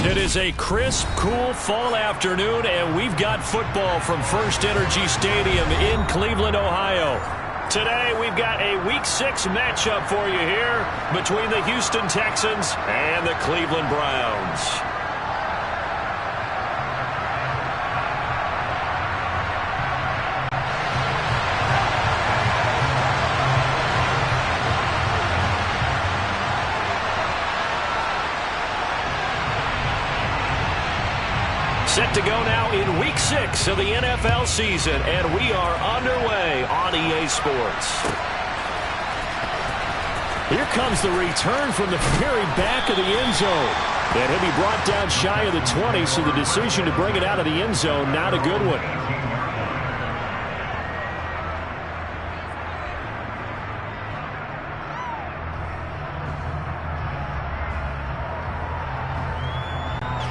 It is a crisp, cool fall afternoon, and we've got football from First Energy Stadium in Cleveland, Ohio. Today, we've got a Week 6 matchup for you here between the Houston Texans and the Cleveland Browns. Set to go now in Week 6 of the NFL season, and we are underway on EA Sports. Here comes the return from the very back of the end zone. And he'll be brought down shy of the 20, so the decision to bring it out of the end zone, not a good one.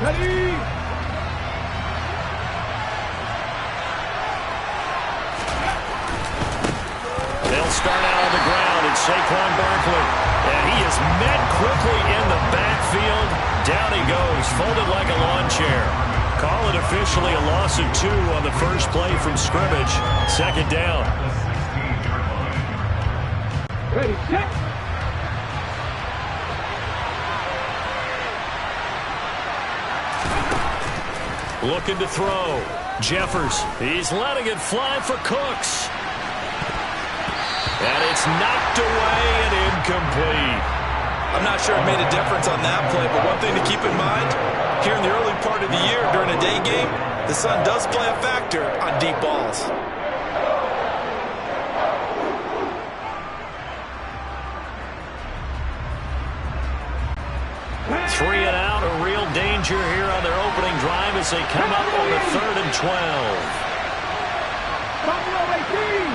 Ready? Start out on the ground, and Saquon Barkley. And he is met quickly in the backfield. Down he goes, folded like a lawn chair. Call it officially a loss of 2 on the first play from scrimmage. Second down. Ready, set. Looking to throw. Jeffers, he's letting it fly for Cooks. And it's knocked away and incomplete. I'm not sure it made a difference on that play, but one thing to keep in mind, here in the early part of the year during a day game, the sun does play a factor on deep balls. 3 and out, a real danger here on their opening drive as they come up on the 3rd and 12. Buffalo 18.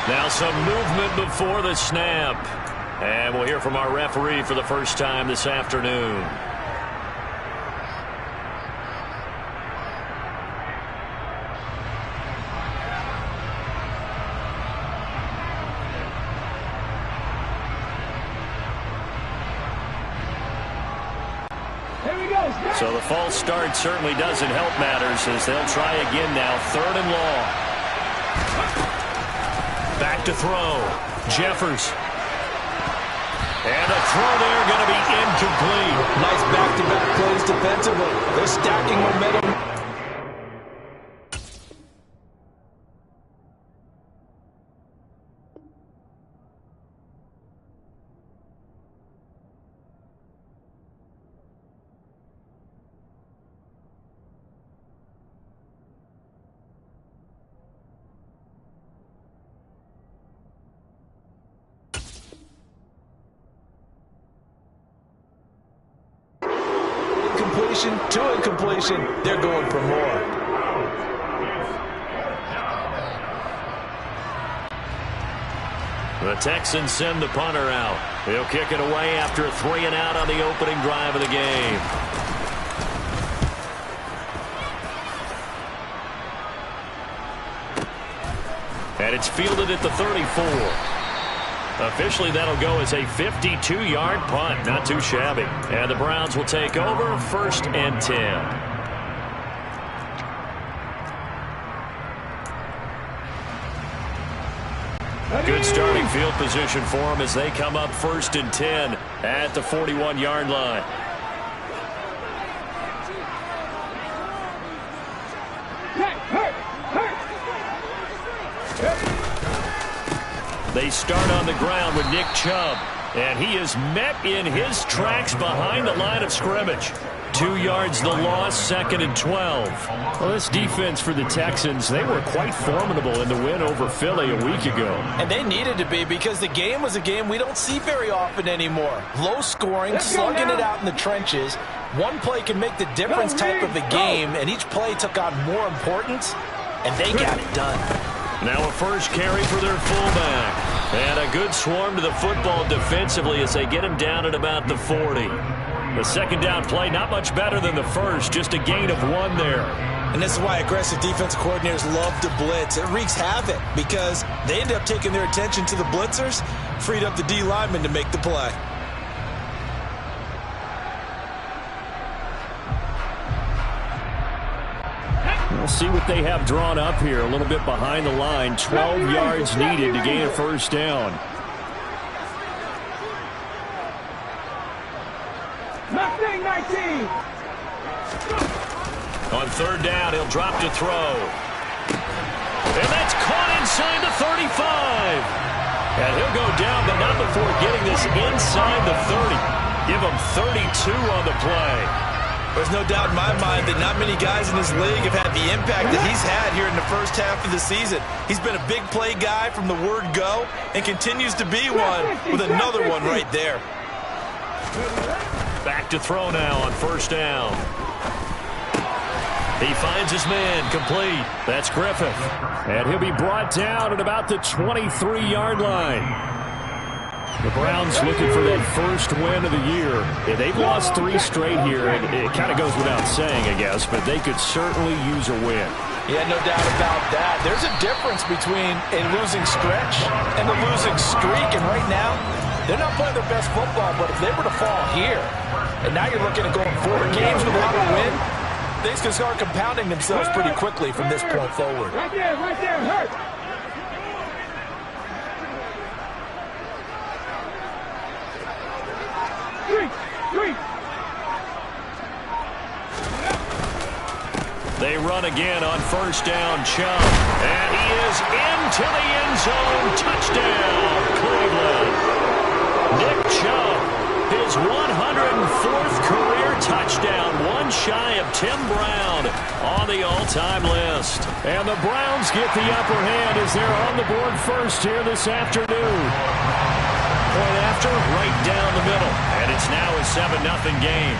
Now some movement before the snap. And we'll hear from our referee for the first time this afternoon. So the false start certainly doesn't help matters as they'll try again now. 3rd and long. Back to throw. Jeffers. And a throw there going to be incomplete. Nice back-to-back plays defensively. They're stacking momentum. To incompletion, they're going for more. The Texans send the punter out. He'll kick it away after a 3 and out on the opening drive of the game. And it's fielded at the 34. Officially, that'll go as a 52-yard punt. Not too shabby. And the Browns will take over 1st and 10. Good starting field position for them as they come up 1st and 10 at the 41-yard line. They start on the ground with Nick Chubb, and he is met in his tracks behind the line of scrimmage. 2 yards the loss, 2nd and 12. Well, this defense for the Texans, they were quite formidable in the win over Philly a week ago. And they needed to be because the game was a game we don't see very often anymore. Low scoring, slugging it out in the trenches. One play can make the difference type of a game, and each play took on more importance, and they got it done. Now a first carry for their fullback. And a good swarm to the football defensively as they get him down at about the 40. The second down play, not much better than the first, just a gain of 1 there. And this is why aggressive defensive coordinators love to blitz. It wreaks havoc because they end up taking their attention to the blitzers, freed up the D lineman to make the play. We'll see what they have drawn up here. A little bit behind the line. 12 yards needed to gain a first down. Mustang 19. On third down, he'll drop to throw. And that's caught inside the 35. And he'll go down, but not before getting this inside the 30. Give him 32 on the play. There's no doubt in my mind that not many guys in this league have had the impact that he's had here in the first half of the season. He's been a big play guy from the word go and continues to be one with another one right there. Back to throw now on first down. He finds his man complete. That's Griffith. And he'll be brought down at about the 23-yard line. The Browns looking for that first win of the year. Yeah, they've lost 3 straight here, and it kind of goes without saying, I guess, but they could certainly use a win. Yeah, no doubt about that. There's a difference between a losing stretch and the losing streak, and right now, they're not playing their best football, but if they were to fall here, and now you're looking at going 4 games without a win, things can start compounding themselves pretty quickly from this point forward. Right there, hurt. Three. They run again on first down, Chubb. And he is into the end zone. Touchdown, Cleveland. Nick Chubb, his 104th career touchdown, one shy of Tim Brown on the all-time list. And the Browns get the upper hand as they're on the board first here this afternoon. Point after, right down the middle. And it's now a 7-0 game.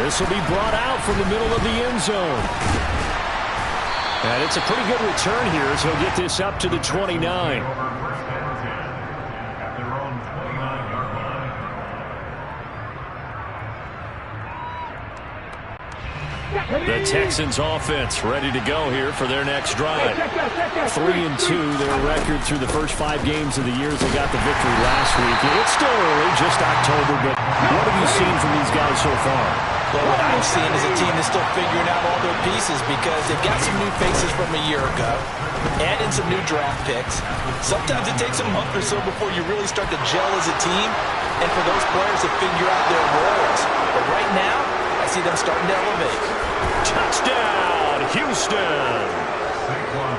This will be brought out from the middle of the end zone. And it's a pretty good return here as he'll get this up to the 29. The Texans offense ready to go here for their next drive. 3-2 their record through the first 5 games of the year as they got the victory last week. It's still early, just October, but what have you seen from these guys so far? Well, what I'm seeing is a team that's still figuring out all their pieces because they've got some new faces from a year ago, add in some new draft picks. Sometimes it takes a month or so before you really start to gel as a team and for those players to figure out their roles. But right now, I see them starting to elevate. Touchdown, Houston!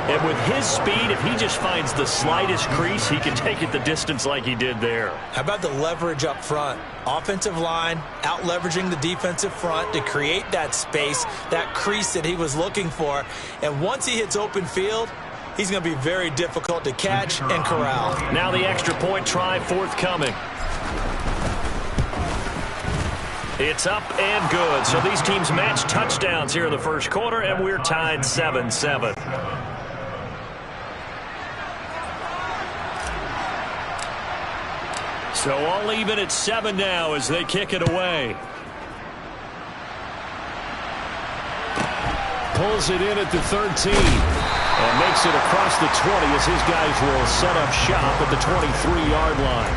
And with his speed, if he just finds the slightest crease, he can take it the distance like he did there. How about the leverage up front? Offensive line out-leveraging the defensive front to create that space, that crease that he was looking for. And once he hits open field, he's going to be very difficult to catch and corral. Now the extra point try forthcoming. It's up and good. So these teams match touchdowns here in the first quarter, and we're tied 7-7. So all even at 7 now as they kick it away. Pulls it in at the 13 and makes it across the 20 as his guys will set up shop at the 23-yard line.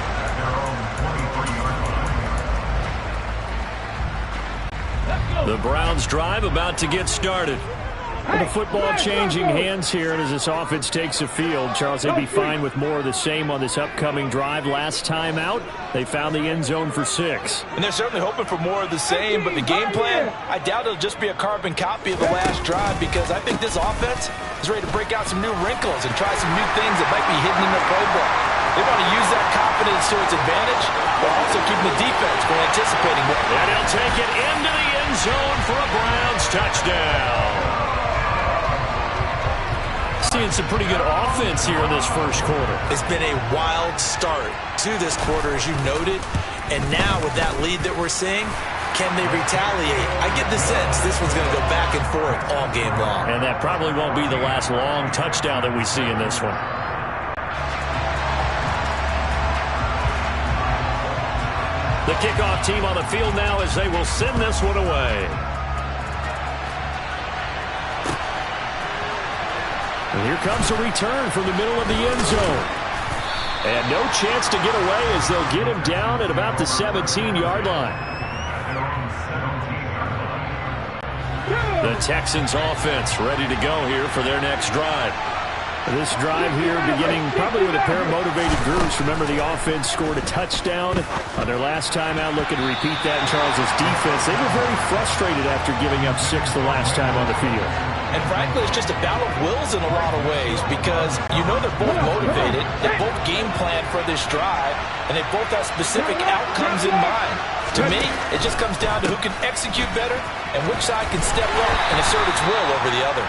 The Browns drive about to get started. The football changing hands here, and as this offense takes the field, Charles, they'd be fine with more of the same on this upcoming drive. Last time out, they found the end zone for 6. And they're certainly hoping for more of the same, but the game plan, I doubt it'll just be a carbon copy of the last drive because I think this offense is ready to break out some new wrinkles and try some new things that might be hidden in their playbook. They want to use that confidence to its advantage, while also keeping the defense from anticipating what. And he'll take it into the end zone for a Browns touchdown. Seeing some pretty good offense here in this first quarter. It's been a wild start to this quarter, as you noted. And now with that lead that we're seeing, can they retaliate? I get the sense this one's going to go back and forth all game long. And that probably won't be the last long touchdown that we see in this one. The kickoff team on the field now as they will send this one away. And here comes a return from the middle of the end zone. And no chance to get away as they'll get him down at about the 17-yard line. The Texans offense ready to go here for their next drive. This drive here beginning probably with a pair of motivated groups. Remember, the offense scored a touchdown on their last time out, looking to repeat that in Charles's defense. They were very frustrated after giving up 6 the last time on the field. And frankly, it's just a battle of wills in a lot of ways because you know they're both motivated, they both game plan for this drive, and they both have specific outcomes in mind. To me, it just comes down to who can execute better and which side can step up and assert its will over the other.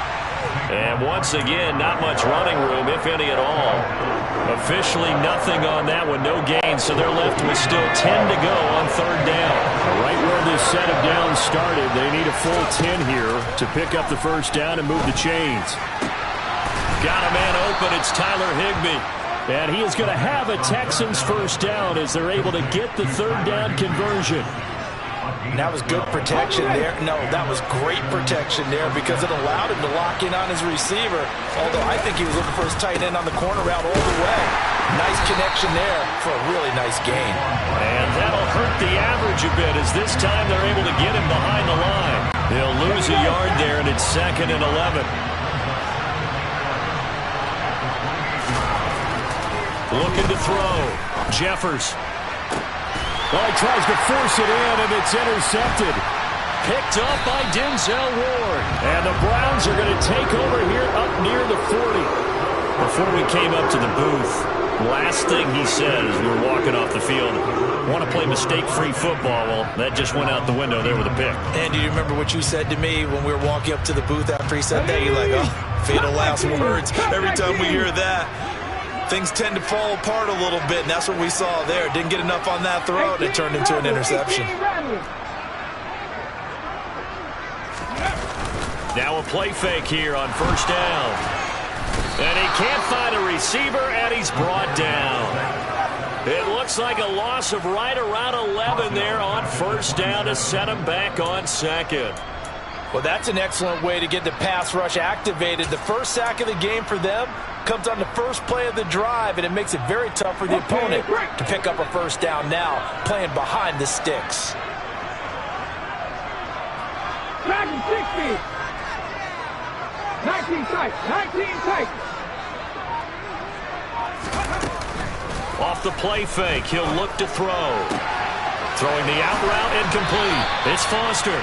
And once again, not much running room, if any at all. Officially nothing on that one, no gain, so they're left with still 10 to go on third down. Right where this set of downs started, they need a full 10 here to pick up the first down and move the chains. Got a man open, it's Tyler Higbee. And he is going to have a Texans first down as they're able to get the third down conversion. And that was good protection there. No, that was great protection there because it allowed him to lock in on his receiver, although I think he was looking for his tight end on the corner route all the way. Nice connection there for a really nice gain. And that'll hurt the average a bit as this time they're able to get him behind the line. He'll lose a yard there, and it's 2nd and 11. Looking to throw. Jeffers. Well, he tries to force it in, and it's intercepted. Picked up by Denzel Ward. And the Browns are going to take over here up near the 40. Before we came up to the booth, last thing he said as we were walking off the field, want to play mistake-free football. Well, that just went out the window there with a pick. And do you remember what you said to me when we were walking up to the booth after he said that? You're like, oh, fatal last words. Every time we hear that, things tend to fall apart a little bit, and that's what we saw there. Didn't get enough on that throw, and it turned into an interception. Now a play fake here on first down. And he can't find a receiver, and he's brought down. It looks like a loss of right around 11 there on first down to set him back on second. Well, that's an excellent way to get the pass rush activated. The first sack of the game for them comes on the first play of the drive, and it makes it very tough for the opponent to pick up a first down now, playing behind the sticks. Dragon 60. 19 tight. 19 tight. Off the play fake, he'll look to throw. Throwing the out route incomplete. It's Foster.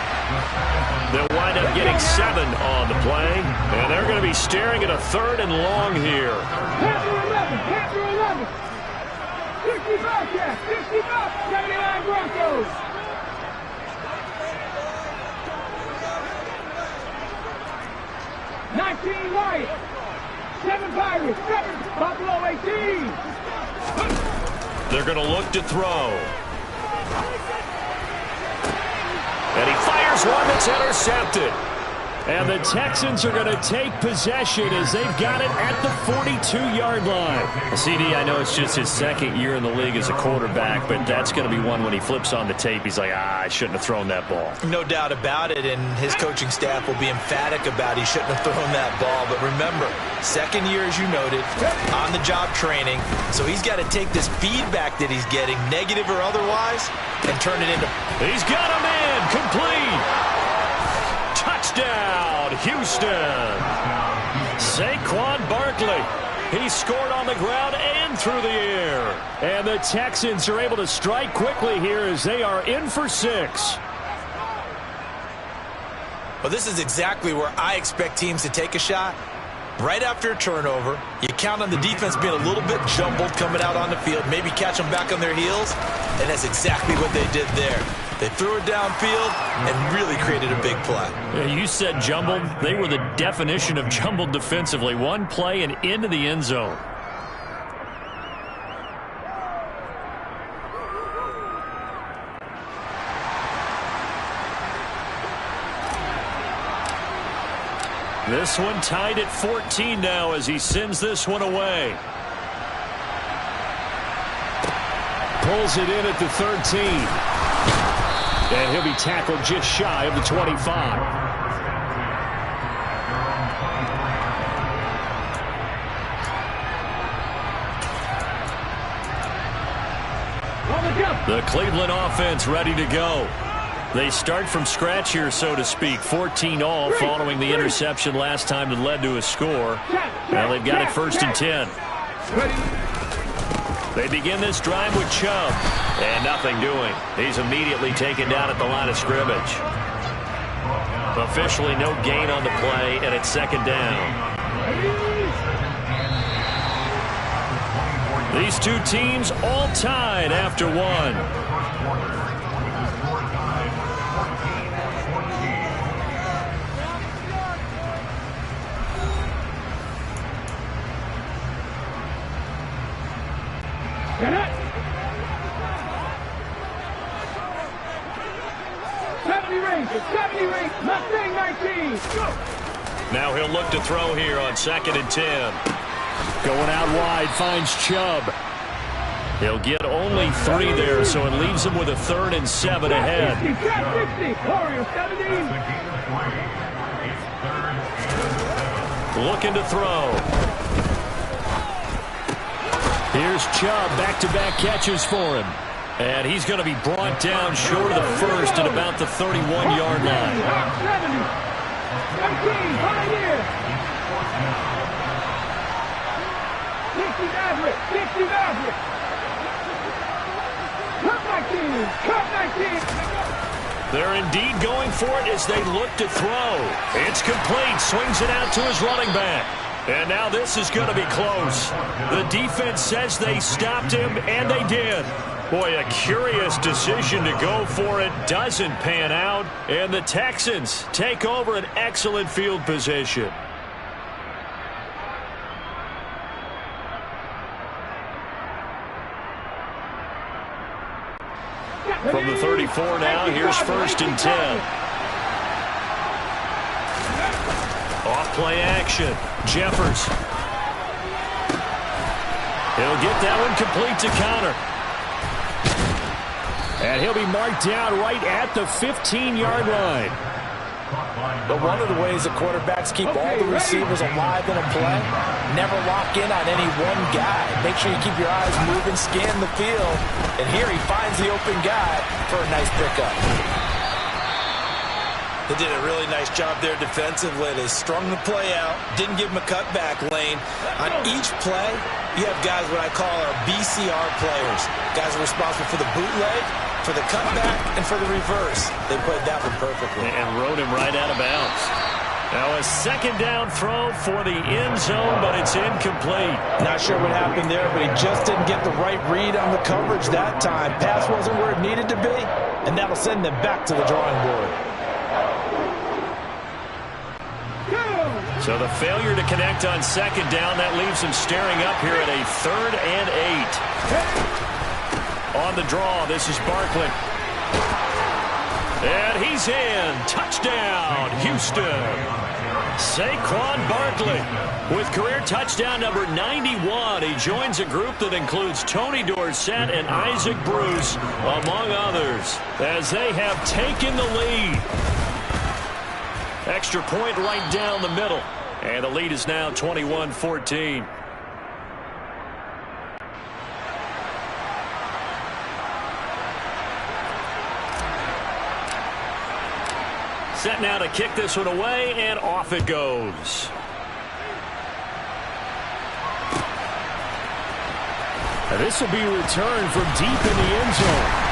They'll wind up getting 7 on the play, and they're going to be staring at a 3rd and long here. Panther 11. Panther 11. 65 cast. 65. 79 Broncos. $19 Lions. 7 Pirates. 7 Buffalo 18. They're going to look to throw. And he fires one that's intercepted. And the Texans are going to take possession as they've got it at the 42-yard line. CD, I know it's just his 2nd year in the league as a quarterback, but that's going to be one when he flips on the tape. He's like, I shouldn't have thrown that ball. No doubt about it, and his coaching staff will be emphatic about he shouldn't have thrown that ball. But remember, 2nd year, as you noted, on-the-job training. So he's got to take this feedback that he's getting, negative or otherwise, and turn it into... He's got him in, complete. Touchdown, Houston. Saquon Barkley. He scored on the ground and through the air. And the Texans are able to strike quickly here as they are in for 6. Well, this is exactly where I expect teams to take a shot. Right after a turnover, you count on the defense being a little bit jumbled coming out on the field, maybe catch them back on their heels, and that's exactly what they did there. They threw it downfield and really created a big play. Yeah, you said jumbled. They were the definition of jumbled defensively. One play and into the end zone. This one tied at 14 now as he sends this one away. pulls it in at the 13. And he'll be tackled just shy of the 25. The Cleveland offense ready to go. They start from scratch here, so to speak. 14 all following the interception last time that led to a score. Now they've got it 1st and 10. They begin this drive with Chubb. And nothing doing. He's immediately taken down at the line of scrimmage. Officially no gain on the play, and it's 2nd down. These two teams all tied after one. Get it! 70 range, Mustang 19. Go! Now he'll look to throw here on 2nd and 10. Going out wide, finds Chubb. He'll get only 3 there, so it leaves him with a 3rd and 7 ahead. 60, Warriors 17. Looking to throw. Here's Chubb, back-to-back catches for him. And he's going to be brought down short of the 1st at about the 31-yard line. 19, Pioneer. 60 Maverick, 60 Maverick. Cut 19. They're indeed going for it as they look to throw. It's complete. Swings it out to his running back. And now this is going to be close. The defense says they stopped him, and they did. Boy, a curious decision to go for it. Doesn't pan out. And the Texans take over an excellent field position. From the 34 now, here's 1st and 10. Off play action. Jeffers. He'll get that one complete to Connor. And he'll be marked down right at the 15-yard line. But one of the ways the quarterbacks keep all the receivers alive in a play, never lock in on any one guy. Make sure you keep your eyes moving, scan the field. And here he finds the open guy for a nice pickup. They did a really nice job there defensively. They strung the play out, didn't give him a cutback lane. On each play, you have guys what I call our BCR players. Guys are responsible for the bootleg, for the cutback, and for the reverse. They played that one perfectly. And rode him right out of bounds. Now a 2nd down throw for the end zone, but it's incomplete. Not sure what happened there, but he just didn't get the right read on the coverage that time. Pass wasn't where it needed to be, and that'll send them back to the drawing board. So the failure to connect on 2nd down, that leaves him staring up here at a 3rd and 8. On the draw, this is Barkley. And he's in. Touchdown, Houston. Saquon Barkley with career touchdown number 91. He joins a group that includes Tony Dorsett and Isaac Bruce, among others, as they have taken the lead. Extra point right down the middle. And the lead is now 21-14. Set now to kick this one away, and off it goes. And this will be returned from deep in the end zone.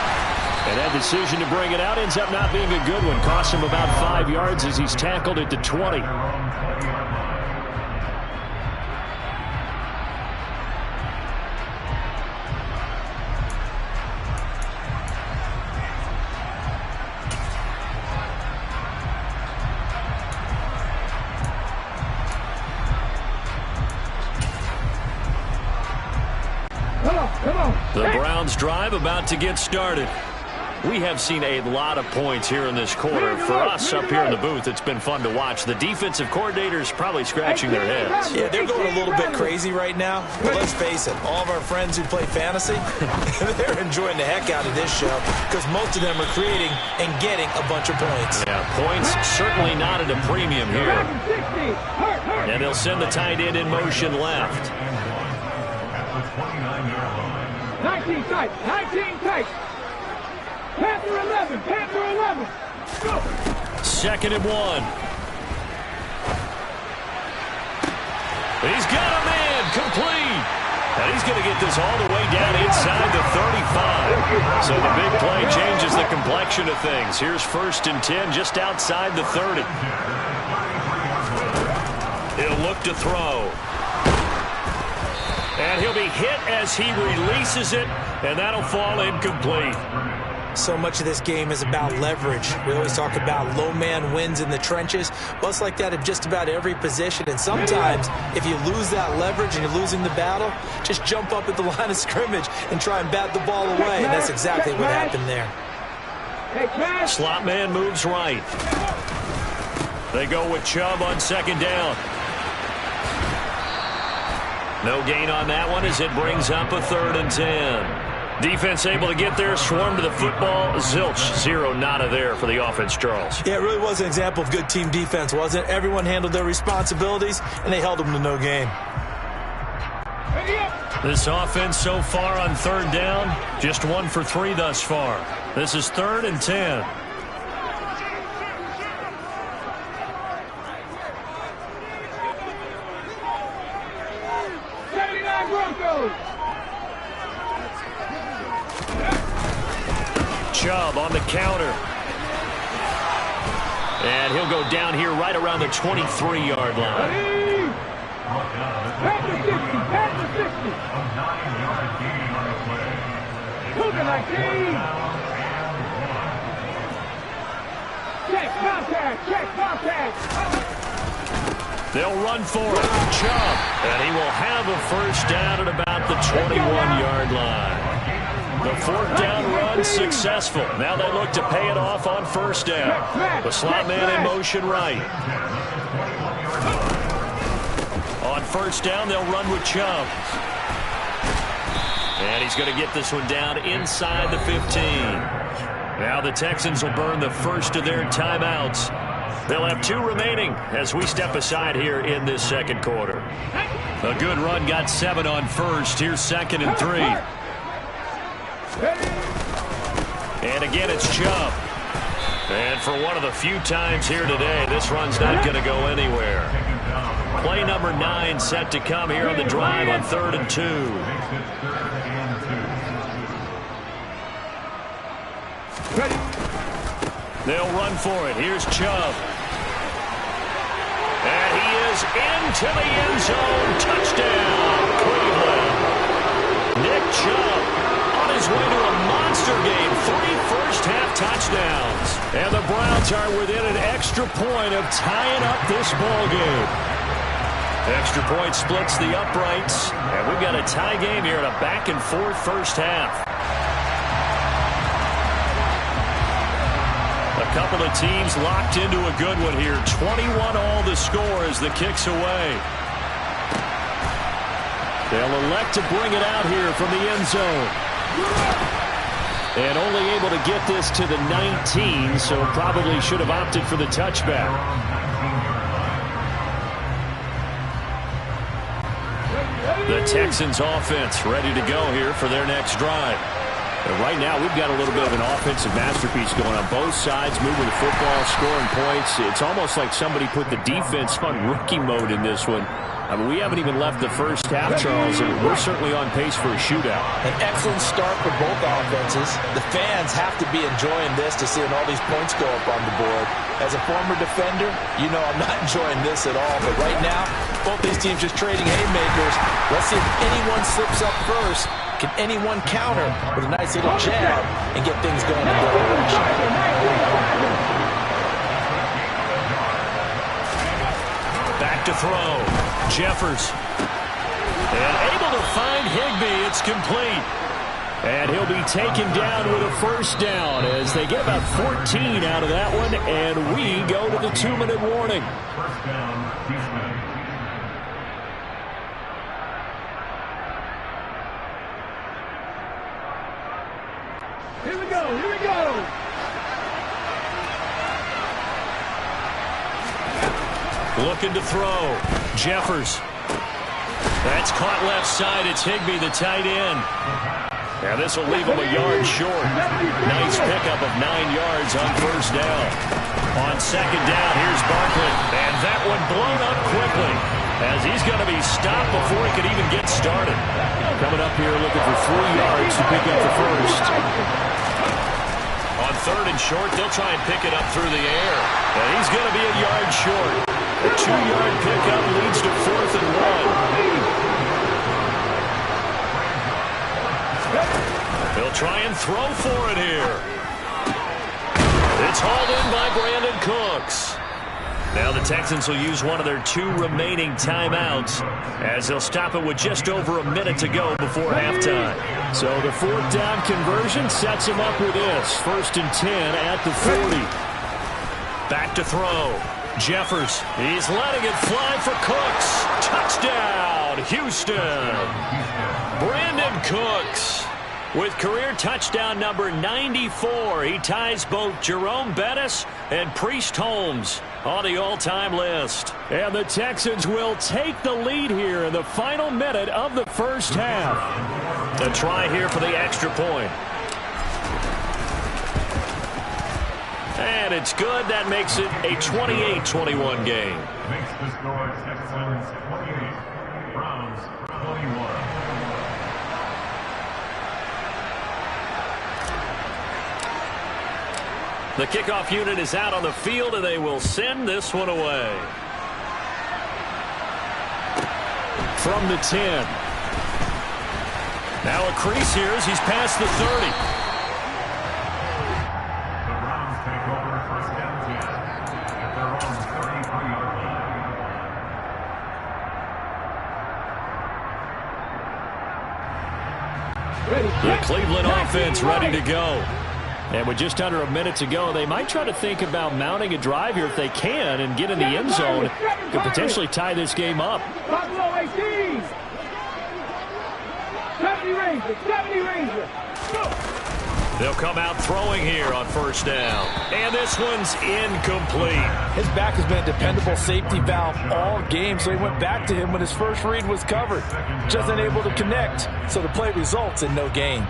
And that decision to bring it out ends up not being a good one. Costs him about 5 yards as he's tackled at the 20. The Browns drive about to get started. We have seen a lot of points here in this quarter. For us up here in the booth, it's been fun to watch. The defensive coordinators probably scratching their heads. Yeah, they're going a little bit crazy right now. But let's face it, all of our friends who play fantasy, they're enjoying the heck out of this show because most of them are creating and getting a bunch of points. Yeah, points certainly not at a premium here. And they'll send the tight end in motion left. 19 tight, 19 tight. Panther 11, Panther 11. Go. 2nd and 1. He's got a man complete. And he's going to get this all the way down inside the 35. So the big play changes the complexion of things. Here's 1st and 10 just outside the 30. He'll look to throw. And he'll be hit as he releases it, and that'll fall incomplete. So much of this game is about leverage. We always talk about low man wins in the trenches. Well, it's like that at just about every position. And sometimes, if you lose that leverage and you're losing the battle, just jump up at the line of scrimmage and try and bat the ball away. And that's exactly what happened there. Slot man moves right. They go with Chubb on 2nd down. No gain on that one as it brings up a 3rd and 10. Defense able to get there, swarm to the football. Zilch, 0 nada there for the offense, Charles. Yeah, it really was an example of good team defense, wasn't it? Everyone handled their responsibilities, and they held them to no gain. This offense so far on 3rd down, just 1 for 3 thus far. This is 3rd and 10. Chubb on the counter. And he'll go down here right around the 23-yard line. They'll run for it. Chubb. And he will have a 1st down at about the 21-yard line. The 4th down run successful. Now they look to pay it off on 1st down. The slot man in motion right. On 1st down, they'll run with Chubb. And he's going to get this one down inside the 15. Now the Texans will burn the first of their timeouts. They'll have 2 remaining as we step aside here in this 2nd quarter. A good run got 7 on 1st. Here's 2nd and 3. And again, it's Chubb. And for one of the few times here today, this run's not going to go anywhere. Play number 9 set to come here on the drive on 3rd and 2. They'll run for it. Here's Chubb. And he is into the end zone. Touchdown, Cleveland. Nick Chubb on his way to a monster game. 3 first-half touchdowns. And the Browns are within an extra point of tying up this ball game. Extra point splits the uprights. And we've got a tie game here in a back-and-forth first half. A couple of teams locked into a good one here. 21-all the score as the kick's away. They'll elect to bring it out here from the end zone. And only able to get this to the 19, so probably should have opted for the touchback. The Texans offense ready to go here for their next drive. And right now, we've got a little bit of an offensive masterpiece going on both sides, moving the football, scoring points. It's almost like somebody put the defense on rookie mode in this one. I mean, we haven't even left the first half, Charles, and we're certainly on pace for a shootout. An excellent start for both offenses. The fans have to be enjoying this to seeing all these points go up on the board. As a former defender, you know I'm not enjoying this at all. But right now, both these teams just trading haymakers. Let's see if anyone slips up first. Can anyone counter with a nice little jab and get things going in the other direction? Back to throw. Jeffers. And able to find Higbee. It's complete. And he'll be taken down with a first down as they get about 14 out of that one, and we go to the 2-minute warning. First down, Houston. Here we go, here we go. Looking to throw. Jeffers. That's caught left side. It's Higbee, the tight end. Now this will leave him a yard short. Nice pickup of 9 yards on first down. On second down, here's Barkley. And that one blown up quickly as he's going to be stopped before he could even get started. Coming up here looking for 3 yards to pick up the first. On third and short, they'll try and pick it up through the air. And he's going to be a yard short. A 2-yard pickup leads to 4th and 1. He'll try and throw for it here. It's hauled in by Brandon Cooks. Now the Texans will use one of their 2 remaining timeouts as they'll stop it with just over a minute to go before halftime. So the 4th down conversion sets him up with this. 1st and 10 at the 40. Back to throw. Jeffers. He's letting it fly for Cooks. Touchdown, Houston. Brandon Cooks with career touchdown number 94. He ties both Jerome Bettis and Priest Holmes on the all-time list. And the Texans will take the lead here in the final minute of the first half. A try here for the extra point. And it's good. That makes it a 28-21 game. Makes the score Texans 28, Browns 21. The kickoff unit is out on the field, and they will send this one away. From the 10. Now a crease here as he's past the 30. The Browns take over first down 10 at their own 33-yard line. The Cleveland offense ready to go. And with just under a minute to go, they might try to think about mounting a drive here if they can and get in the end zone. Could potentially tie this game up. Buffalo 18. 70 Rangers, 70 Rangers. Go. They'll come out throwing here on first down. And this one's incomplete. His back has been a dependable safety valve all game, so he went back to him when his first read was covered. Just unable to connect, so the play results in no gain.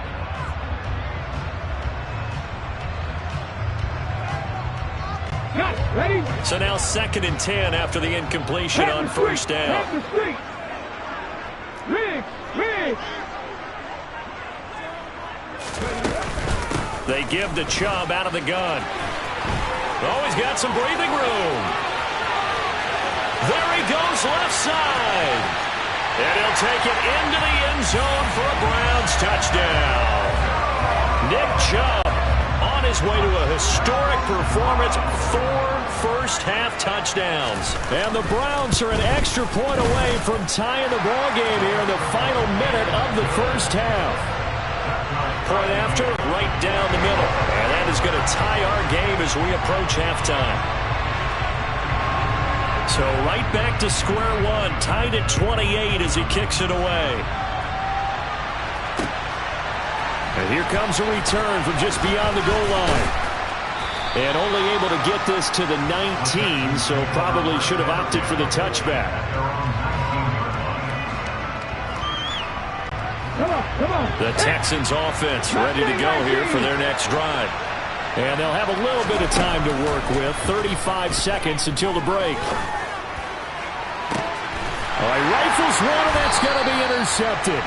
Ready? So now 2nd and 10 after the incompletion on first down. They give to Chubb out of the gun. Oh, he's got some breathing room. There he goes left side. And he'll take it into the end zone for a Browns touchdown. Nick Chubb on his way to a historic performance, 4 first-half touchdowns. And the Browns are an extra point away from tying the ball game here in the final minute of the first half. Point after, right down the middle. And that is going to tie our game as we approach halftime. So right back to square one, tied at 28 as he kicks it away. And here comes a return from just beyond the goal line. And only able to get this to the 19, so probably should have opted for the touchback. The Texans offense ready to go here for their next drive. And they'll have a little bit of time to work with, 35 seconds until the break. All right, rifles one, and that's going to be intercepted.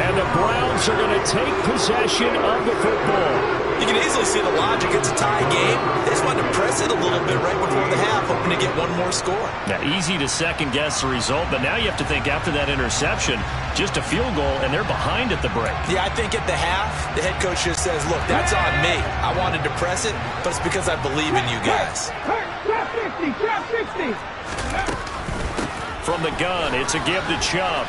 And the Browns are going to take possession of the football. You can easily see the logic. It's a tie game. They just wanted to press it a little bit right before the half, hoping to get one more score. Now, easy to second-guess the result, but now you have to think after that interception, just a field goal, and they're behind at the break. Yeah, I think at the half, the head coach just says, look, that's on me. I wanted to press it, but it's because I believe in you guys. Trap 50, trap 60. From the gun, it's a give to Chubb.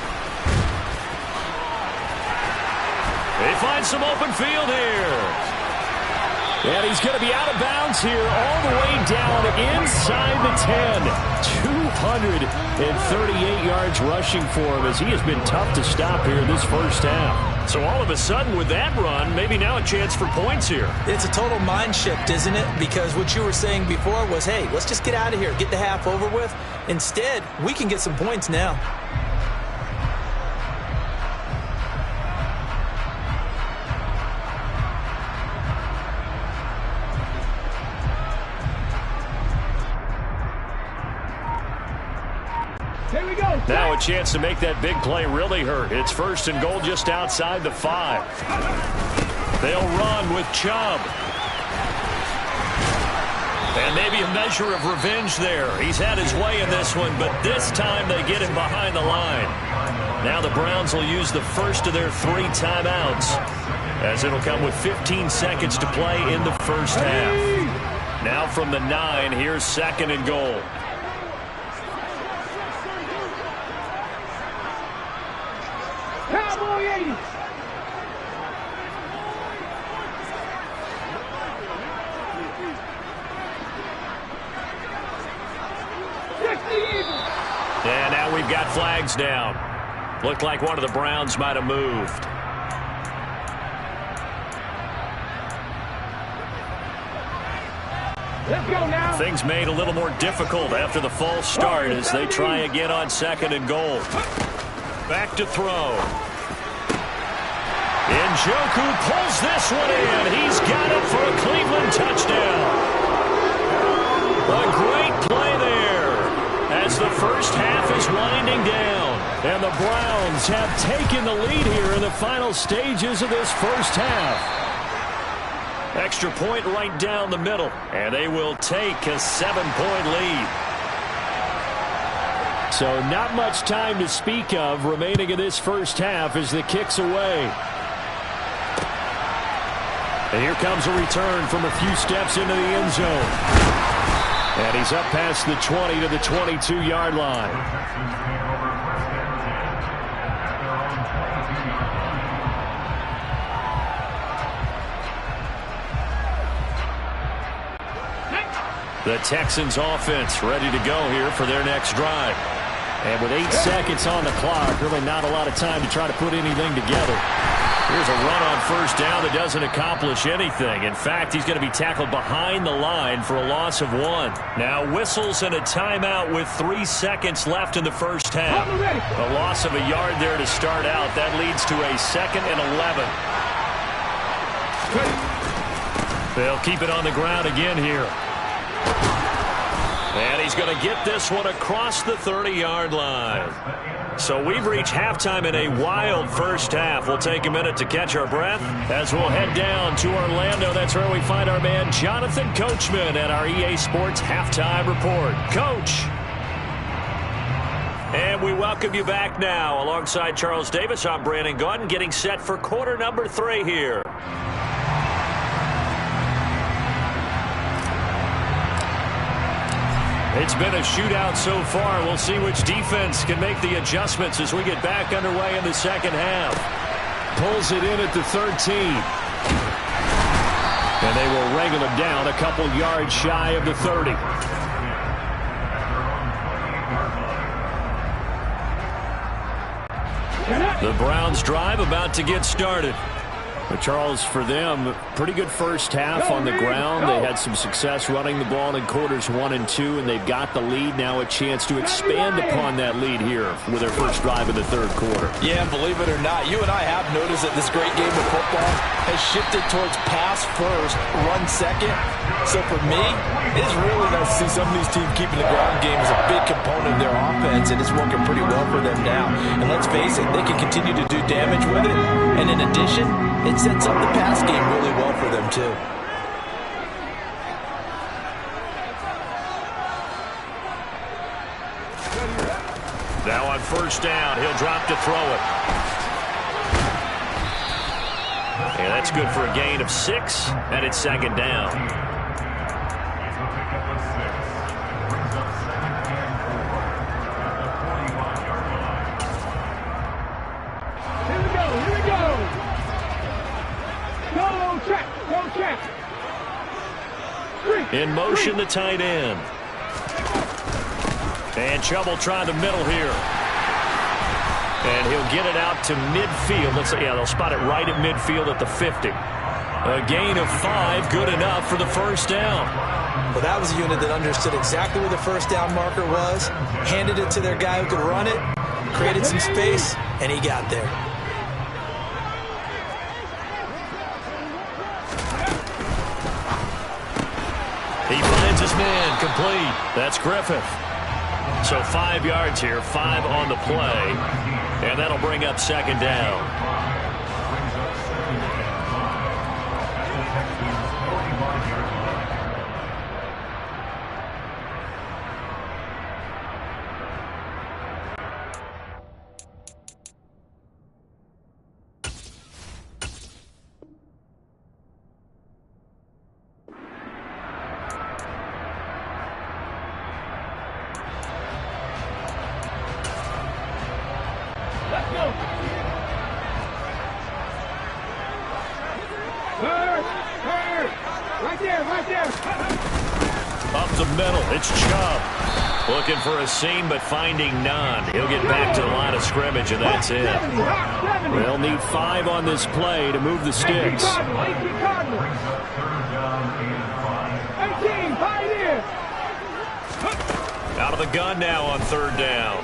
They find some open field here. And he's going to be out of bounds here all the way down inside the 10. 238 yards rushing for him as he has been tough to stop here this first half. So all of a sudden with that run, maybe now a chance for points here. It's a total mind shift, isn't it? Because what you were saying before was, hey, let's just get out of here, get the half over with. Instead, we can get some points now. Now a chance to make that big play really hurt. It's first and goal just outside the 5. They'll run with Chubb. And maybe a measure of revenge there. He's had his way in this one, but this time they get him behind the line. Now the Browns will use the first of their 3 timeouts, as it'll come with 15 seconds to play in the first half. Now from the 9, here's second and goal. And now we've got flags down. Looked like one of the Browns might have moved. Let's go now. Things made a little more difficult after the false start as they try again on second and goal. Back to throw. Njoku pulls this one in. He's got it for a Cleveland touchdown. A great play there as the first half is winding down. And the Browns have taken the lead here in the final stages of this first half. Extra point right down the middle, and they will take a 7-point lead. So not much time to speak of remaining in this first half as the kick's away. And here comes a return from a few steps into the end zone. And he's up past the 20 to the 22-yard line. The Texans offense ready to go here for their next drive. And with 8 seconds on the clock, really not a lot of time to try to put anything together. Here's a run on first down that doesn't accomplish anything. In fact, he's going to be tackled behind the line for a loss of 1. Now whistles and a timeout with 3 seconds left in the first half. A loss of a yard there to start out. That leads to a 2nd and 11. They'll keep it on the ground again here. And he's going to get this one across the 30-yard line. So we've reached halftime in a wild first half. We'll take a minute to catch our breath as we'll head down to Orlando. That's where we find our man Jonathan Coachman at our EA Sports Halftime Report. Coach. And we welcome you back now. Alongside Charles Davis, I'm Brandon Gaudin, getting set for quarter number 3 here. It's been a shootout so far. We'll see which defense can make the adjustments as we get back underway in the second half. Pulls it in at the 13. And they will wrangle him down a couple yards shy of the 30. The Browns drive about to get started. But Charles, for them, pretty good first half on the ground. They had some success running the ball in quarters 1 and 2, and they've got the lead. Now a chance to expand upon that lead here with their first drive in the third quarter. Yeah, believe it or not, you and I have noticed that this great game of football has shifted towards pass first, run second. So for me, it's really nice to see some of these teams keeping the ground game as a big component of their offense, and it's working pretty well for them now. And let's face it, they can continue to do damage with it. And in addition, it sets up the pass game really well for them, too. Now on first down, he'll drop to throw it. And that's good for a gain of 6, and it's second down. Check. Don't check. In motion, the tight end. And Chubb will try the middle here. And he'll get it out to midfield. Looks like, yeah, they'll spot it right at midfield at the 50. A gain of 5, good enough for the first down. Well, that was a unit that understood exactly where the first down marker was, handed it to their guy who could run it, created some space, and he got there. He finds his man, complete. That's Griffith. So 5 yards here, 5 on the play, and that'll bring up second down. Up the middle, it's Chubb. Looking for a seam, but finding none. He'll get back to the line of scrimmage, and that's it. They'll need 5 on this play to move the sticks. 18, 5 here. Out of the gun now on third down.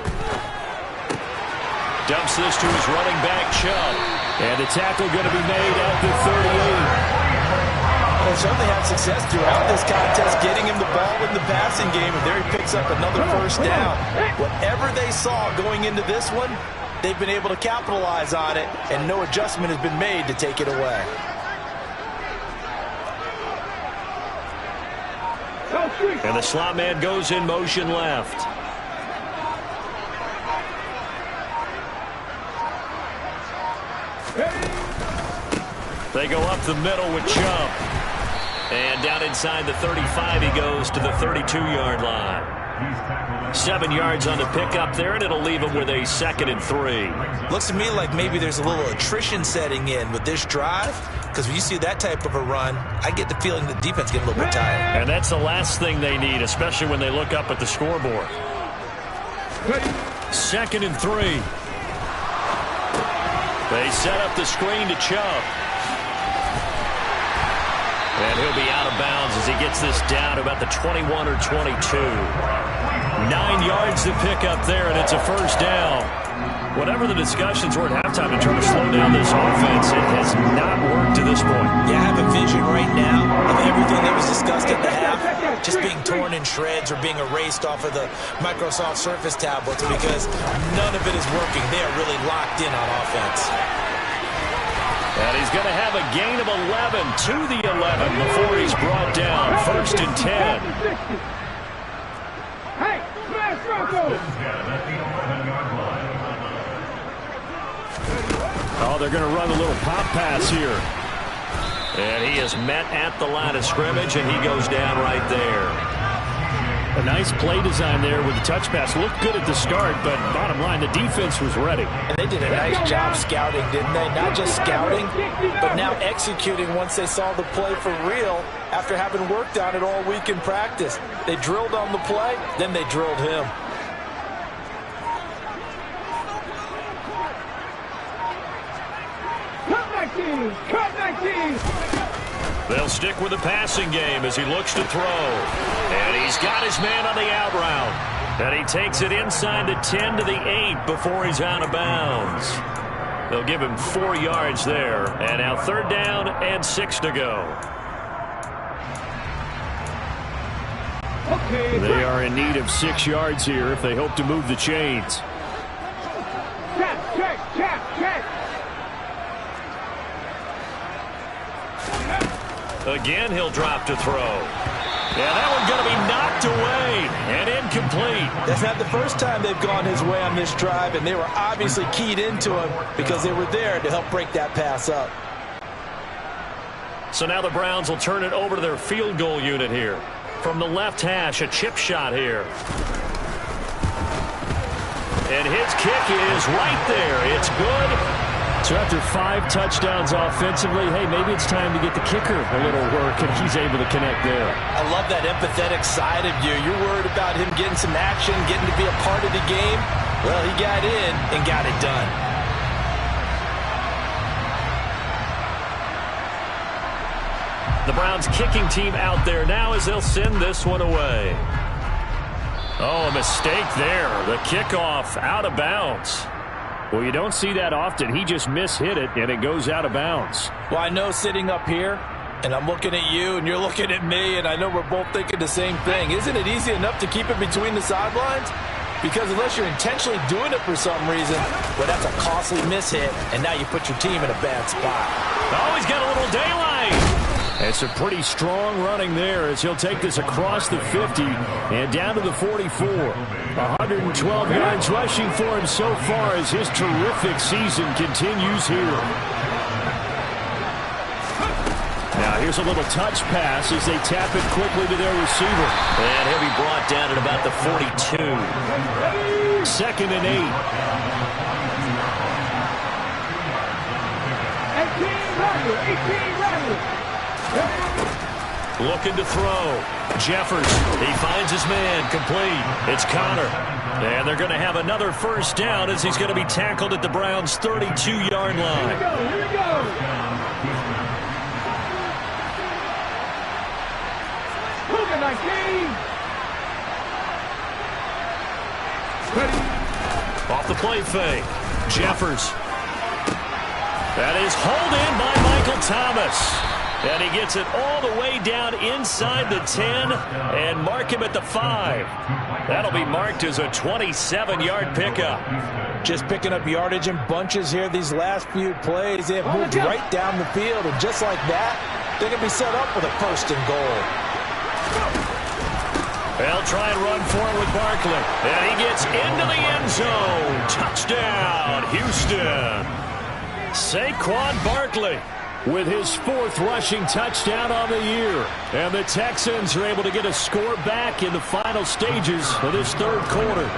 Dumps this to his running back, Chubb. And the tackle going to be made at the 38. They certainly had success throughout this contest, getting him the ball in the passing game, and there he picks up another first down. Whatever they saw going into this one, they've been able to capitalize on it, and no adjustment has been made to take it away. And the slot man goes in motion left. They go up the middle with Chubb. And down inside the 35, he goes to the 32-yard line. 7 yards on the pickup there, and it'll leave him with a 2nd and 3. Looks to me like maybe there's a little attrition setting in with this drive, because when you see that type of a run, I get the feeling the defense getting a little bit tired. And that's the last thing they need, especially when they look up at the scoreboard. 2nd and 3. They set up the screen to Chubb. And he'll be out of bounds as he gets this down to about the 21 or 22. 9 yards to pick up there, and it's a first down. Whatever the discussions were at halftime to try to slow down this offense, it has not worked to this point. Yeah, I have a vision right now of everything that was discussed at the half just being torn in shreds or being erased off of the Microsoft Surface tablets because none of it is working. They are really locked in on offense. And he's going to have a gain of 11 to the 11 before he's brought down. 1st and 10. Hey, smash Bronco! Oh, they're going to run a little pop pass here. And he is met at the line of scrimmage, and he goes down right there. A nice play design there with the touch pass. Looked good at the start, but bottom line, the defense was ready. And they did a nice job scouting, didn't they? Not just scouting, but now executing once they saw the play for real after having worked on it all week in practice. They drilled on the play, then they drilled him. Cut 19! They'll stick with the passing game as he looks to throw. And he's got his man on the out route. And he takes it inside the 10 to the 8 before he's out of bounds. They'll give him 4 yards there. And now 3rd down and 6 to go. They are in need of 6 yards here if they hope to move the chains. Check! Again, he'll drop to throw. Yeah, that one's going to be knocked away and incomplete. That's not the first time they've gone his way on this drive, and they were obviously keyed into him because they were there to help break that pass up. So now the Browns will turn it over to their field goal unit here. From the left hash, a chip shot here. And his kick is right there. It's good. So after 5 touchdowns offensively, hey, maybe it's time to get the kicker a little work, and he's able to connect there. I love that empathetic side of you. You're worried about him getting some action, getting to be a part of the game. Well, he got in and got it done. The Browns kicking team out there now as they'll send this one away. Oh, a mistake there. The kickoff out of bounds. Well, you don't see that often. He just mishit it, and it goes out of bounds. Well, I know sitting up here, and I'm looking at you, and you're looking at me, and I know we're both thinking the same thing. Isn't it easy enough to keep it between the sidelines? Because unless you're intentionally doing it for some reason, well, that's a costly mishit, and now you put your team in a bad spot. Oh, he's got a little daylight. It's a pretty strong running there as he'll take this across the 50 and down to the 44. 112 yards rushing for him so far as his terrific season continues here. Now here's a little touch pass as they tap it quickly to their receiver. And he'll be brought down at about the 42. 2nd and 8. 18 runners. Looking to throw. Jeffers, he finds his man, complete. It's Connor. And they're going to have another first down as he's going to be tackled at the Browns' 32-yard line. Here we go. Cougar 19. Ready. Off the play fake. Jeffers. That is hauled in by Michael Thomas. And he gets it all the way down inside the 10 and mark him at the 5. That'll be marked as a 27-yard pickup. Just picking up yardage in bunches here these last few plays. They have moved right down the field, and just like that, they're going to be set up with a 1st and goal. They'll try and run for it with Barkley. And he gets into the end zone. Touchdown, Houston. Saquon Barkley with his 4th rushing touchdown on the year. And the Texans are able to get a score back in the final stages of this 3rd quarter.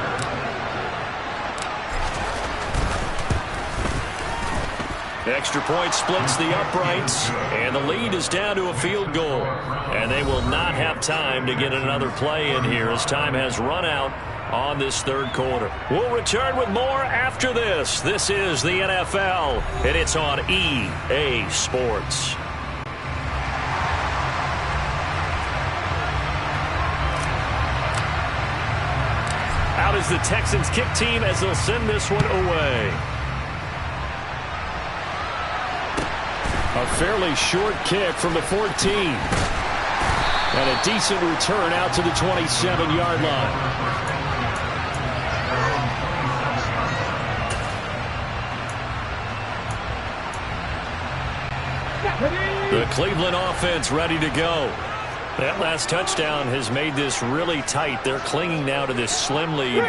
Extra point splits the uprights, and the lead is down to a field goal. And they will not have time to get another play in here as time has run out on this 3rd quarter. We'll return with more after this. This is the NFL, and it's on EA Sports. Out is the Texans kick team as they'll send this one away. A fairly short kick from the 14. And a decent return out to the 27-yard line. The Cleveland offense ready to go. That last touchdown has made this really tight. They're clinging now to this slim lead.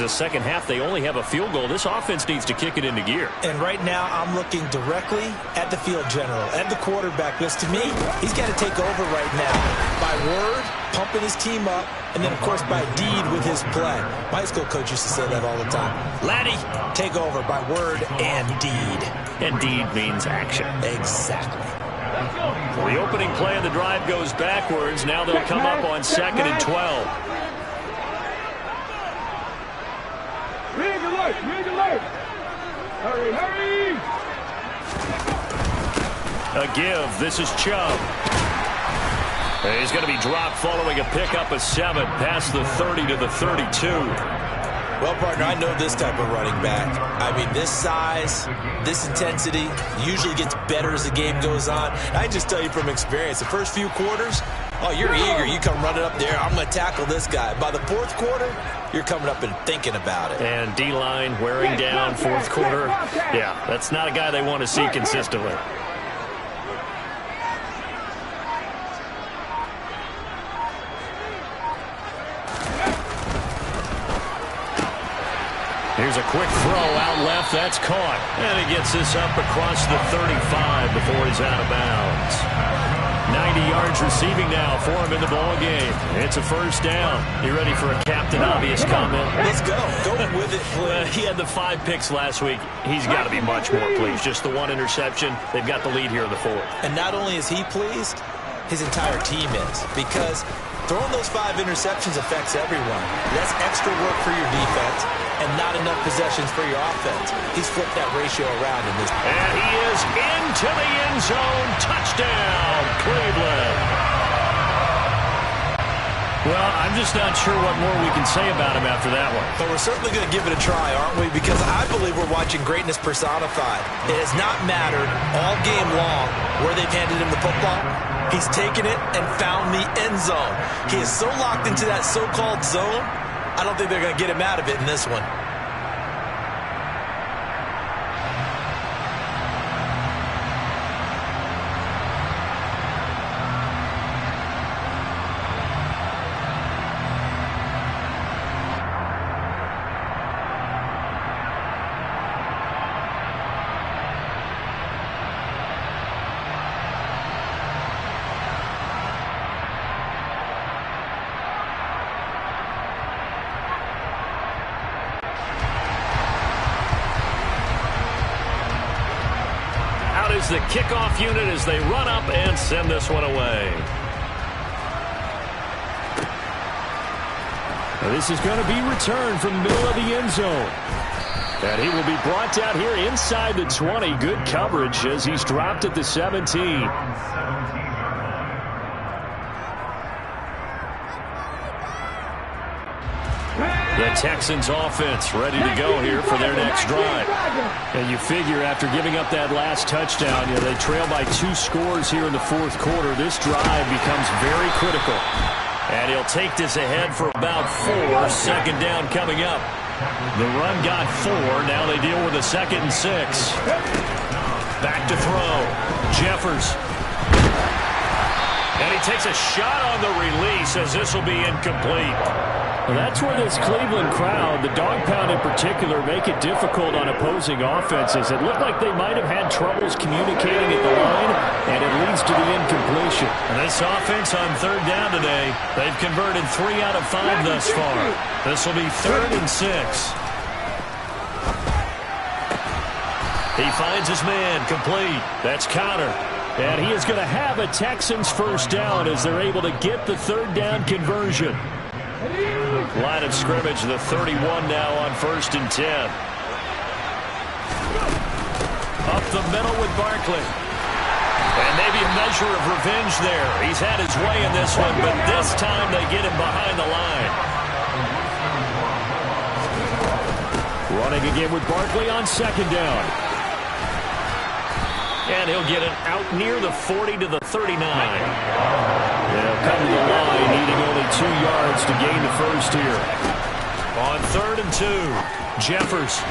Second half, they only have a field goal. This offense needs to kick it into gear. And right now, I'm looking directly at the field general, at the quarterback. Because to me, he's got to take over right now. By word, pumping his team up, and then, of course, by deed with his play. My high school coach used to say that all the time. Laddie, take over by word and deed. And deed means action. Exactly. The opening play of the drive goes backwards. Now they'll come up on 2nd and 12. Rig alert. Hurry. A give. This is Chubb. He's going to be dropped following a pickup of 7 past the 30 to the 32. Well, partner, I know this type of running back. I mean, this size, this intensity usually gets better as the game goes on. I just tell you from experience, the first few quarters, oh, you're eager. You come running up there. I'm going to tackle this guy. By the 4th quarter, you're coming up and thinking about it. And D-line wearing down 4th quarter. Yeah, that's not a guy they want to see consistently. Here's a quick throw out left. That's caught. And he gets this up across the 35 before he's out of bounds. 90 yards receiving now for him in the ball game. It's a first down. You ready for a Captain Obvious comment? Let's go. Go with it, please. He had the 5 picks last week. He's got to be much more pleased. Just the 1 interception. They've got the lead here in the 4th. And not only is he pleased, his entire team is. Because throwing those 5 interceptions affects everyone. That's extra work for your defense and not enough possessions for your offense. He's flipped that ratio around in this. And he is into the end zone. Touchdown, Cleveland. Well, I'm just not sure what more we can say about him after that one. But we're certainly going to give it a try, aren't we? Because I believe we're watching greatness personified. It has not mattered all game long where they've handed him the football. He's taken it and found the end zone. He is so locked into that so-called zone, I don't think they're going to get him out of it in this one. Is the kickoff unit as they run up and send this one away. Now this is going to be returned from the middle of the end zone. And he will be brought down here inside the 20. Good coverage as he's dropped at the 17. The Texans offense ready to go here for their next drive. And you figure after giving up that last touchdown, they trail by 2 scores here in the 4th quarter. This drive becomes very critical. And he'll take this ahead for about 4. Second down coming up. The run got 4. Now they deal with a 2nd and 6. Back to throw. Jeffers. And he takes a shot on the release as this will be incomplete. Well, that's where this Cleveland crowd, the dog pound in particular, make it difficult on opposing offenses. It looked like they might have had troubles communicating at the line, and it leads to the incompletion. And this offense on 3rd down today, they've converted 3 out of 5 thus far. This will be 3rd and 6. He finds his man, complete. That's Connor. And he is going to have a Texans first down as they're able to get the 3rd down conversion. Line of scrimmage, the 31 now on 1st and 10. Up the middle with Barkley. And maybe a measure of revenge there. He's had his way in this one, but this time they get him behind the line. Running again with Barkley on 2nd down. And he'll get it out near the 40 to the 39. They'll come to the line, needing only 2 yards to gain the first here. On 3rd and 2, Jeffers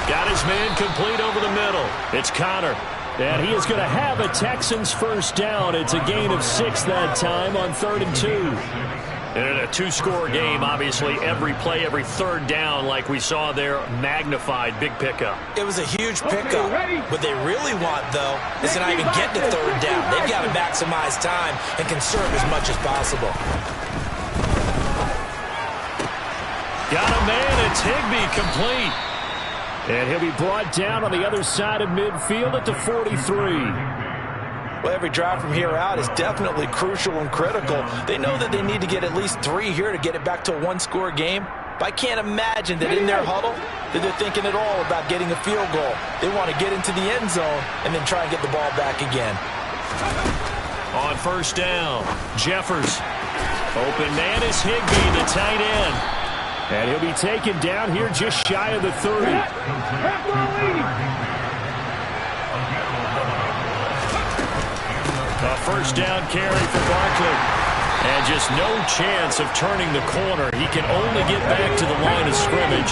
got his man complete over the middle. It's Connor. And he is going to have a Texans first down. It's a gain of 6 that time on 3rd and 2. And in a 2-score game, obviously, every play, every 3rd down, like we saw there, magnified, big pickup. It was a huge pickup. What they really want, though, is to not even get to 3rd down. They've got to maximize time and conserve as much as possible. Got a man, it's Higbee, complete. And he'll be brought down on the other side of midfield at the 43. Well, every drive from here out is definitely crucial and critical. They know that they need to get at least 3 here to get it back to a 1-score game. But I can't imagine that in their huddle that they're thinking at all about getting a field goal. They want to get into the end zone and then try and get the ball back again. On 1st down, Jeffers. Open man is Higbee, the tight end. And he'll be taken down here just shy of the 30. A first down carry for Barkley. And just no chance of turning the corner. He can only get back to the line of scrimmage.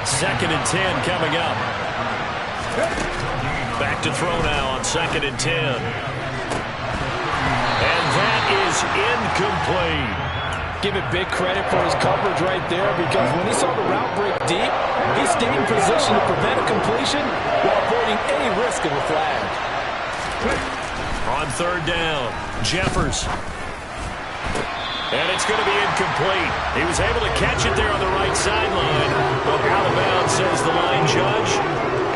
2nd and 10 coming up. Back to throw now on 2nd and 10. And that is incomplete. Give it big credit for his coverage right there, because when he saw the route break deep, he stayed in position to prevent a completion while avoiding any risk of a flag. On third down, Jeffers. And it's going to be incomplete. He was able to catch it there on the right sideline, but out of bounds, says the line judge.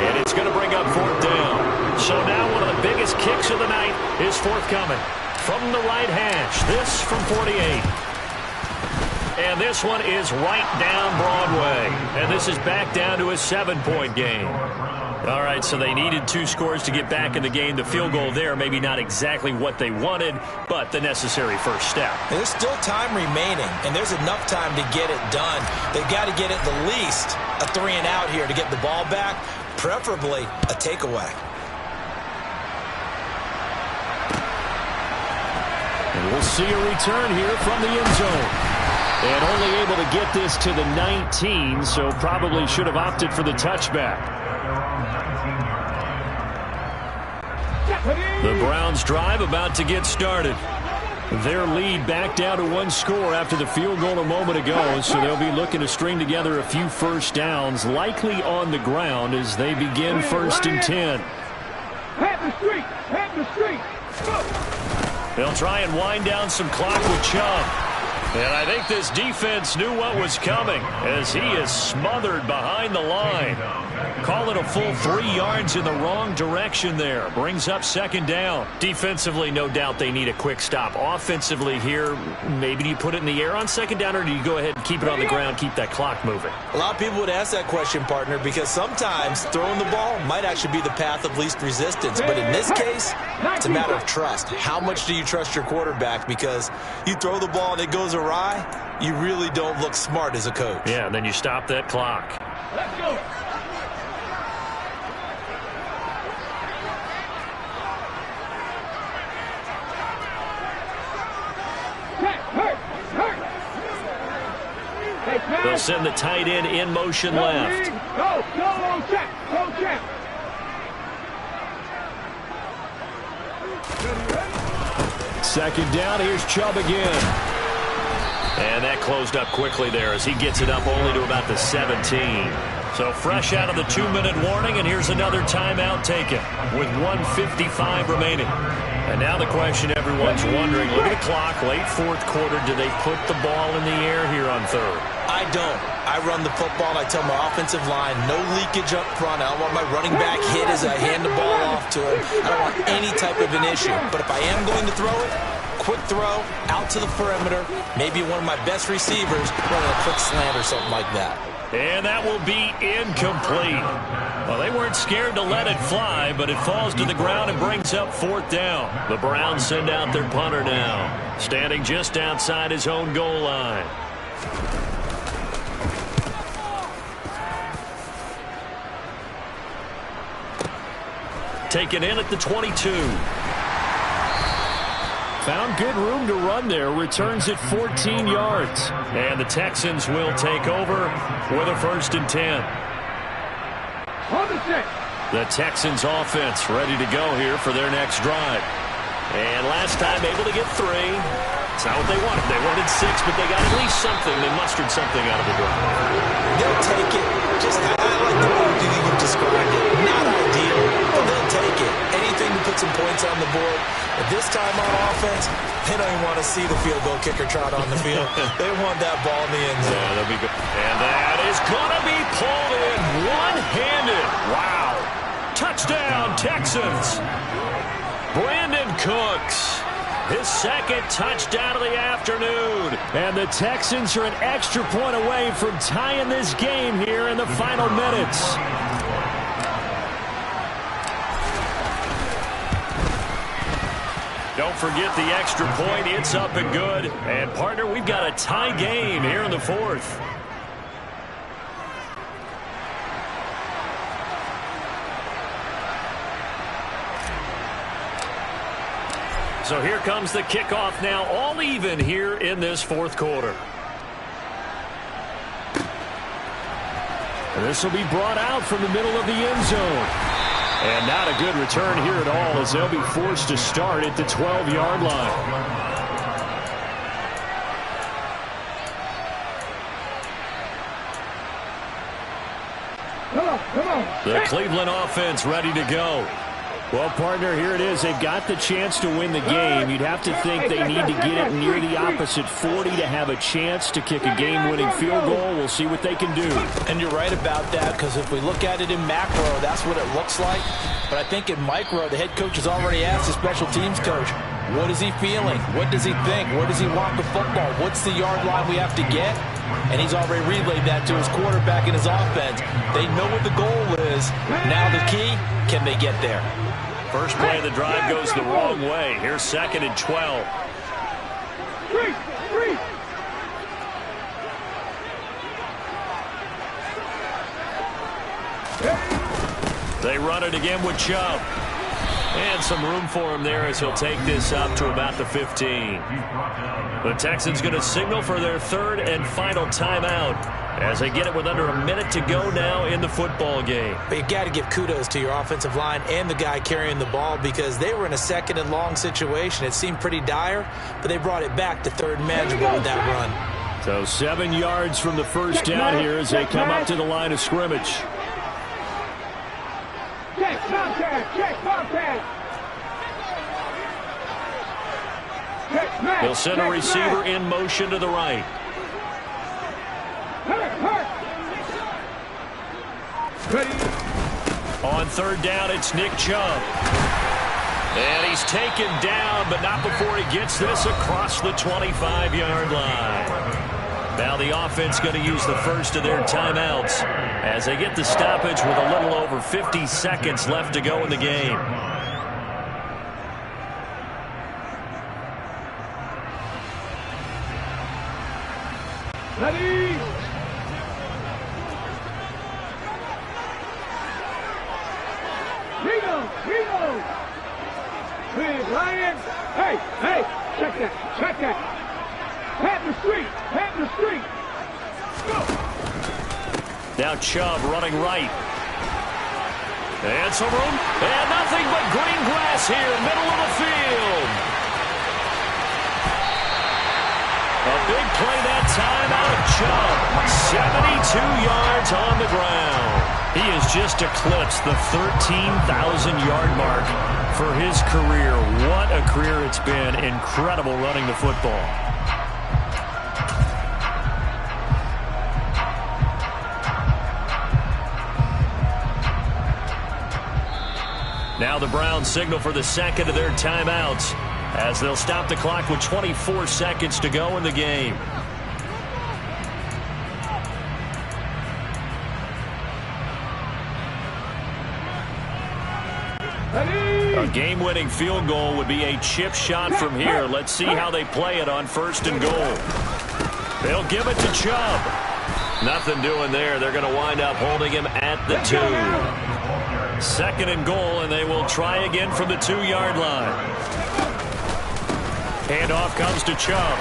And it's going to bring up fourth down. So now one of the biggest kicks of the night is forthcoming. From the right hash, this from 48. And this one is right down Broadway. And this is back down to a 7-point game. All right, so they needed 2 scores to get back in the game. The field goal there, maybe not exactly what they wanted, but the necessary first step. There's still time remaining, and there's enough time to get it done. They've got to get at the least a 3-and-out here to get the ball back, preferably a takeaway. And we'll see a return here from the end zone. And only able to get this to the 19, so probably should have opted for the touchback. The Browns' drive about to get started. Their lead back down to 1 score after the field goal a moment ago, so they'll be looking to string together a few first downs, likely on the ground as they begin 1st and 10. Head the street. They'll try and wind down some clock with Chubb. And I think this defense knew what was coming as he is smothered behind the line. Call it a full 3 yards in the wrong direction there. Brings up 2nd down. Defensively, no doubt they need a quick stop. Offensively here, maybe do you put it in the air on 2nd down, or do you go ahead and keep it on the ground, keep that clock moving? A lot of people would ask that question, partner, because sometimes throwing the ball might actually be the path of least resistance. But in this case, it's a matter of trust. How much do you trust your quarterback? Because you throw the ball and it goes awry, you really don't look smart as a coach. Yeah, and then you stop that clock. Let's go. They'll send the tight end in motion left. Go on check. Go check. 2nd down, here's Chubb again. And that closed up quickly there as he gets it up only to about the 17. So fresh out of the 2-minute warning, and here's another timeout taken with 1:55 remaining. And now the question everyone's wondering, look at the clock, late 4th quarter, do they put the ball in the air here on 3rd? I don't. I run the football, and I tell my offensive line, no leakage up front. I don't want my running back hit as I hand the ball off to him. I don't want any type of an issue. But if I am going to throw it, quick throw, out to the perimeter, maybe one of my best receivers running a quick slant or something like that. And that will be incomplete. Well, they weren't scared to let it fly, but it falls to the ground and brings up 4th down. The Browns send out their punter now, standing just outside his own goal line. Taken in at the 22. Found good room to run there. Returns it 14 yards. And the Texans will take over with a 1st and 10. The Texans offense ready to go here for their next drive. And last time able to get 3. It's not what they wanted. They wanted 6, but they got at least something. They mustered something out of the drive. They'll take it. Just I like the way you described it. Not ideal, but they'll take it. Anything to put some points on the board. But this time on offense, they don't even want to see the field goal kicker trot on the field. They want that ball in the end zone. Yeah, that'll be good. And that is going to be pulled in one-handed. Wow. Touchdown, Texans. Brandon Cooks. His 2nd touchdown of the afternoon. And the Texans are an extra point away from tying this game here in the final minutes. Don't forget the extra point. It's up and good. And, partner, we've got a tie game here in the 4th. So here comes the kickoff now, all even here in this 4th quarter. And this will be brought out from the middle of the end zone. And not a good return here at all as they'll be forced to start at the 12-yard line. Come on. The Cleveland offense ready to go. Well, partner, here it is. They've got the chance to win the game. You'd have to think they need to get it near the opposite 40 to have a chance to kick a game-winning field goal. We'll see what they can do. And you're right about that, because if we look at it in macro, that's what it looks like. But I think in micro, the head coach has already asked the special teams coach, what is he feeling? What does he think? Where does he want the football? What's the yard line we have to get? And he's already relayed that to his quarterback and his offense. They know what the goal is. Now the key, can they get there? First play of the drive goes the wrong way. Here's 2nd and 12. They run it again with Chubb. And some room for him there as he'll take this up to about the 15. The Texans going to signal for their 3rd and final timeout as they get it with under a minute to go now in the football game. But you got to give kudos to your offensive line and the guy carrying the ball, because they were in a 2nd and long situation. It seemed pretty dire, but they brought it back to 3rd and manageable with that run. So 7 yards from the first down here as they come up to the line of scrimmage. Check contact. Check contact. He'll send a receiver in motion to the right. On 3rd down, it's Nick Chubb. And he's taken down, but not before he gets this across the 25-yard line. Now the offense going to use the first of their timeouts as they get the stoppage with a little over 50 seconds left to go in the game. Ready? Reno! Big Lions! Hey! Check that! Pat the street! Go! Now Chubb running right. And some room. And nothing but green grass here, middle of the field. A big play that time out of Chubb. 72 yards on the ground. He has just eclipsed the 13,000-yard mark for his career. What a career it's been. Incredible running the football. Now the Browns signal for the 2nd of their timeouts as they'll stop the clock with 24 seconds to go in the game. A game-winning field goal would be a chip shot from here. Let's see how they play it on 1st and goal. They'll give it to Chubb. Nothing doing there. They're going to wind up holding him at the 2. 2nd and goal, and they will try again from the 2-yard line. Handoff comes to Chubb.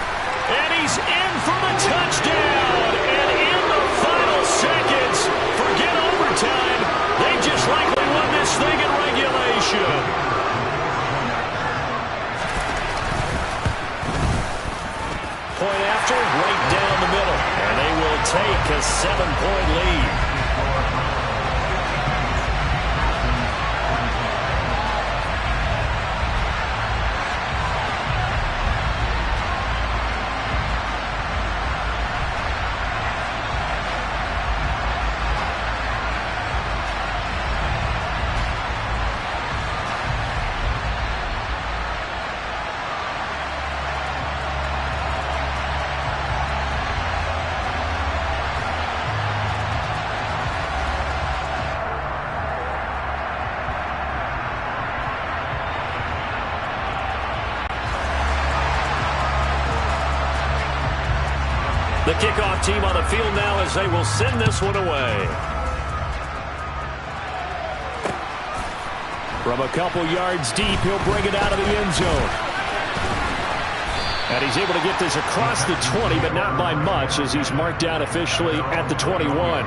And he's in for the touchdown. And in the final seconds, forget overtime. They just likely won this thing in regulation. Point after, right down the middle. And they will take a 7-point lead. The kickoff team on the field now as they will send this one away. From a couple yards deep, he'll bring it out of the end zone. And he's able to get this across the 20, but not by much as he's marked down officially at the 21.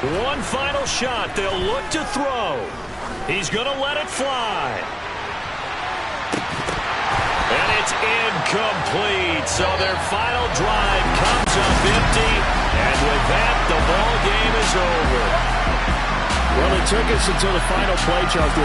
One final shot. They'll look to throw. He's going to let it fly. And it's incomplete. So their final drive comes up empty. And with that, the ball game is over. Well, it took us until the final play, Charles.